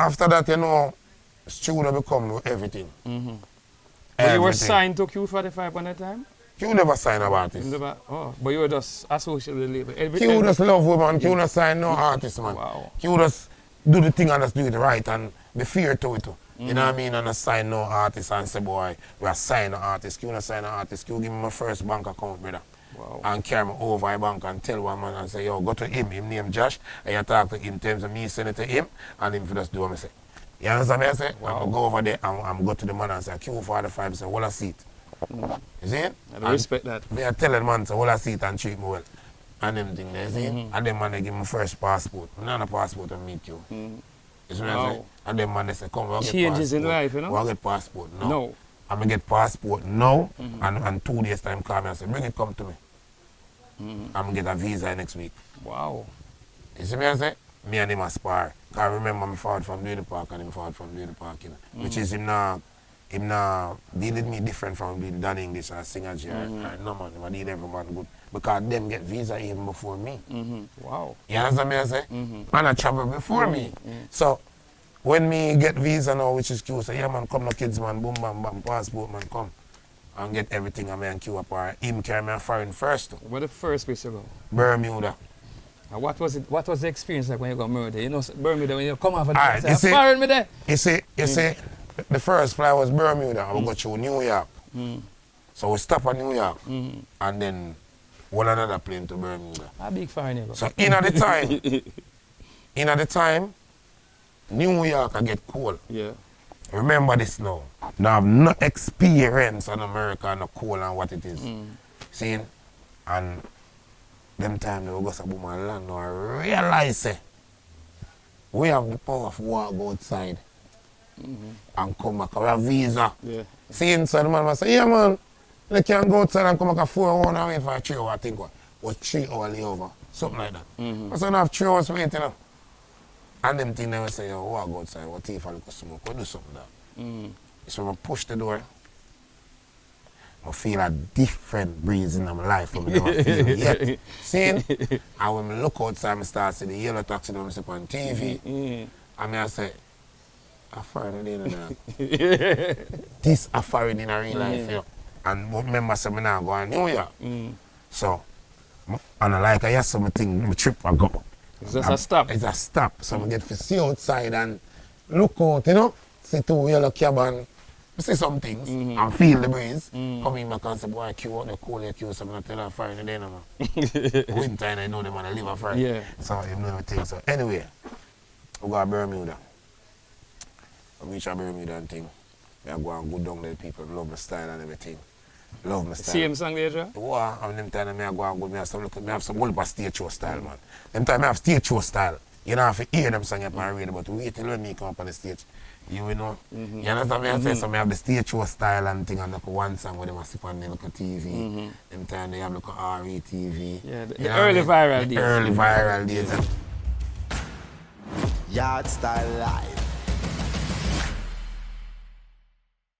after that, you know, studio become everything. But you were signed to Q45 on that time? Q never sign an artist. Never, oh, but you were just associated with the label. Q just love women, Q not sign no artist, man. Wow. Q just do the thing and just do it right and be fair to it. You know what I mean? And I sign no artist and say, boy, we are signing an artist. Q not sign an artist. Q give me my first bank account, brother. Wow. And carry me over the bank and tell one man and say, yo, go to him name Josh, and you talk to him in terms of me send it to him, and him for just do what I say. You understand me? I say? Wow. I'm go over there and I'm go to the man and say, Q45, say, what a seat. You see it? I respect that. They are telling man, say, what a seat and treat me well. And them thing there, see? And them man, they give me first passport. I don't have a passport and meet you. You see what I say? And them man, they say, come, we'll get Changes passport. in life, you know? We'll get passport now. No. I'm going to get passport now, and 2 days time call me and say, bring it, come to me. I'm going to get a visa next week. Wow. You see me I say? Me and him spar. I remember me fought from Doing the Park and him fought from Doing the Park, you know? Which is him now deal with me different from being done English or singer no man, I deal every man good. Because them get visa even before me. Wow. You understand me I say? And I travel before me. So when me get visa now, which is Q, say, yeah man, come no Kidz man, boom bam bam, passport man, come. And get everything and me and Q up or him carry me a foreign first. Where the first place you go? Bermuda. And what was the experience like when you got murdered? You know, Bermuda, when you come off of Alright, the foreign me there. You see, the first flight was Bermuda, and we go through New York. So we stop at New York, and then one another plane to Bermuda. A big foreign you go. So in at the time, New York I get cold. Yeah. Remember this now. Now I have no experience on America and the cold and what it is. See? And them time they will go to boom and land now I realize we have the power of walk outside and come back. We have visa. Yeah. See, so the man must say, yeah man, they can go outside and come back 4 hours away for 3 hours, I think was 3 hours layover. Something like that. So I have 3 hours waiting, you know. And them things they will say, yo, walk outside, what if I look at smoke, we'll do something there. So I push the door. I feel a different breeze in my life from I never feel yet. See? And when I look outside, I start seeing the yellow taxi that I see on TV. And I say, a foreign in there. This a foreign in a real life, you know. And remember, I now go to New York. So, and I like I have something, my trip I go. It's just a stop. It's a stop. So I get to see outside and look out, you know. See 2 yellow cabin, see some things and feel the breeze. Come in back and say, boy, queue out the cold, you queue, so I'm not telling a foreign day, no man. Winter, and I know them and I live a foreign. Yeah. So you know everything. So anyway, we go to Bermuda. I reach a Bermuda and thing. I go and go down there, people love my style and everything. Love my style. Same song there, Joe? Wow, and them time I go and go, I have some whole stage show style, man. Them time I have stage show style. You don't have to hear them sing up on radio, but wait till when me come up on the stage. You know? You understand me? I say, so I have the stage show style and thing, and look one song where they must sit on the look at TV. Them time they have look at RE TV. Yeah, the early viral days. Early viral days. Yardstyle live.